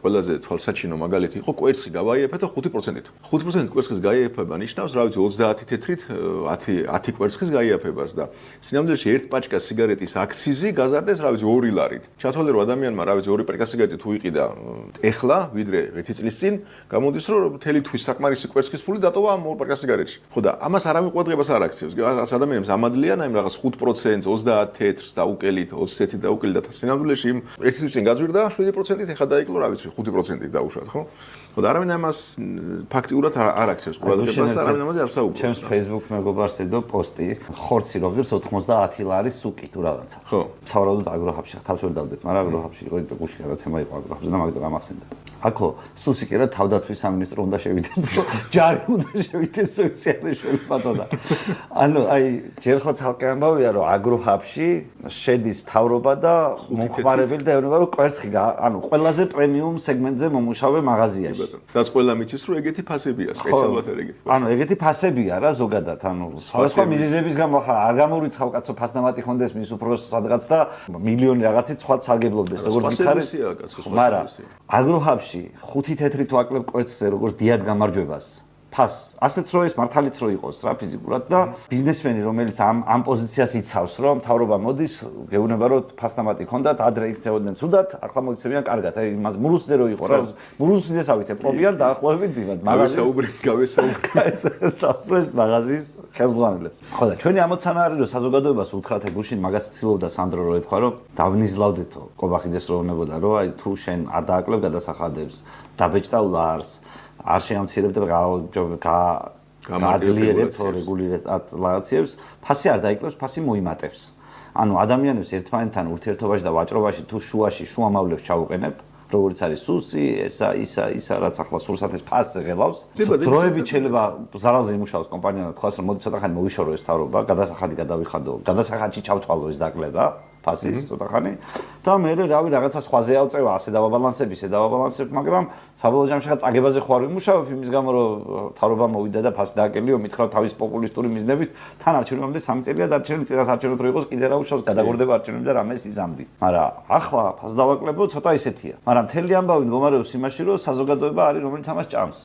ყველაზე თვალსაჩინო მაგალითი იყო კვერცხი გავაიაფე და 5%-ით. 5% კვერცხის გაიაფება ნიშნავს, რა ვიცი, 30 თეთრით 10 კვერცხის გაიაფებას და სინამდვილეში ერთ პაჭკა სიგარეტის აქციზი გაზარდეს, რა ვიცი, 2 ლარით. ჩათვალე რომ ადამიანმა, რა ვიცი, 2 პაჭკა სიგარეტი თუ იყიდა ეხლა, ვიდრე 1 წლის წინ, გამოდის რომ მთელი თვის საკმარისი კვერცხის ფული დატოვა ამ 2 პაჭკა სიგარეტში. ხო და ამას არავინ ყურადღებას არ აქცევს. ადამიანებს ამადლიან აი რაღაც 5%, 30 თეთრს დაუკელით, 21 დაუკელით და სინამდვილეში იმ 1 წლის წინ გაძვირდა 7%-ით, ეხლა დაიკლო, რა ვიცი, 5%-ით დაუშვათ, ხო? ხო და არავინ ამას ფაქტიურად არ აქცევს ყურადღებას, არავინ ამაზე არ საუბრობს. ჩემს Facebook მეგობარს ედო პოსტი, ხორცი რო ღირს 90 ლარის სუკი თუ რაღაცა. ხო. სავარაუდოდ აგროჰაბში, თავს ვერ დავდეთ, მაგრამ აგროჰაბში იყო გუში გადაცემა იყო აგროჰაბში და მაგით გამახსენდა. აქო სუსიკი რა თავდაცვის სამინისტრო უნდა შევიდეს, რომ ჯარი უნდა შევიდეს სოციალისტური პატოდა. ანუ აი ჯერ ხო ცალკე ამბავია რომ აგროჰაბში შედის მთავრობა და მომხმარებელი და ეუბნება რომ კვერცხი ანუ ყველაზე პრემიუმ სეგმენტზე მომუშავე მაღაზიაში. რაც ყველა მიცის რომ ეგეთი ფასებია, სპეციალურად ეგეთი. ანუ ეგეთი ფასებია რა ზოგადად, ანუ სხვადასხვა მიზეზების გამო ხა არ გამორიცხავ კაცო ფასნამატი ხონდეს მის უფროს სადღაც და მილიონი რაღაცით სხვა სარგებლობდეს როგორც მითხარი. მაგრამ აგროჰაბში 5 თეთრი თუ აკლებ კვერცხზე როგორც დიად გამარჯვებას ფას ასეც რო ეს მართალიც რო იყოს რა ფიზიკურად და ბიზნესმენი რომელიც ამ პოზიციას იცავს რომ მთავრობა მოდის გეუბნება რომ ფასნამატი ქონდათ ადრე იქცეოდნენ ცუდად ახლა მოიქცევიან კარგად აი მას მურუსზე რო იყო რა მურუსზე სავითე პრობიან დაახლოებით იმას გავესაუბრეთ მაღაზიის ხელმძღვანელებს ხო და ჩვენი ამოცანა არის რომ საზოგადოებას უთხრათ გუშინ მაგას ცდილობდა სანდრო რო ეთქვა რომ დავნიზლავდეთო კობახიძეს რო უნებოდა რომ აი თუ შენ არ დააკლებ გადასახადებს დაბეჭდავ ლარს არ შეამცირებ და გააძლიერებ რეგულირებად ლაგაციებს, ფასი არ დაიკლებს, ფასი მოიმატებს. ანუ ადამიანებს ერთმანეთთან ურთიერთობაში და ვაჭრობაში თუ შუაში შუამავლებს ჩაუყენებ, როგორც არის სუსი, ისა რაც ახლა სურსათის ფასზე ღელავს. დროებით შეიძლება ზარალზე იმუშაოს კომპანია და თქვას რომ მოდი ცოტა ხანი მოვიშორო ეს თავრობა, გადასახადი გადავიხადო, გადასახადში ჩავთვალო ეს დაკლება. ფასის ცოტა ხანი და მე რავი რაღაცა სხვაზე ავწევა ასე დავაბალანსებ, მაგრამ საბოლოო ჯამში ხა წაგებაზე ხო არ ვიმუშავებ იმის გამო რომ თავრობა მოვიდა და ფასი დააკელიო მითხრა თავის პოპულისტური მიზნებით თან არჩევნებამდე 3 წელია დარჩენილი წინას არჩევნად რო იყოს კიდე რა უშავს გადაგორდება არჩევნები და რამეს იზამდი მაგრამ ახლა ფას დავაკლებო ცოტა ისეთია მაგრამ მთელი ამბავი მდგომარეობს იმაში რომ საზოგადოება არის რომელიც ამას ჭამს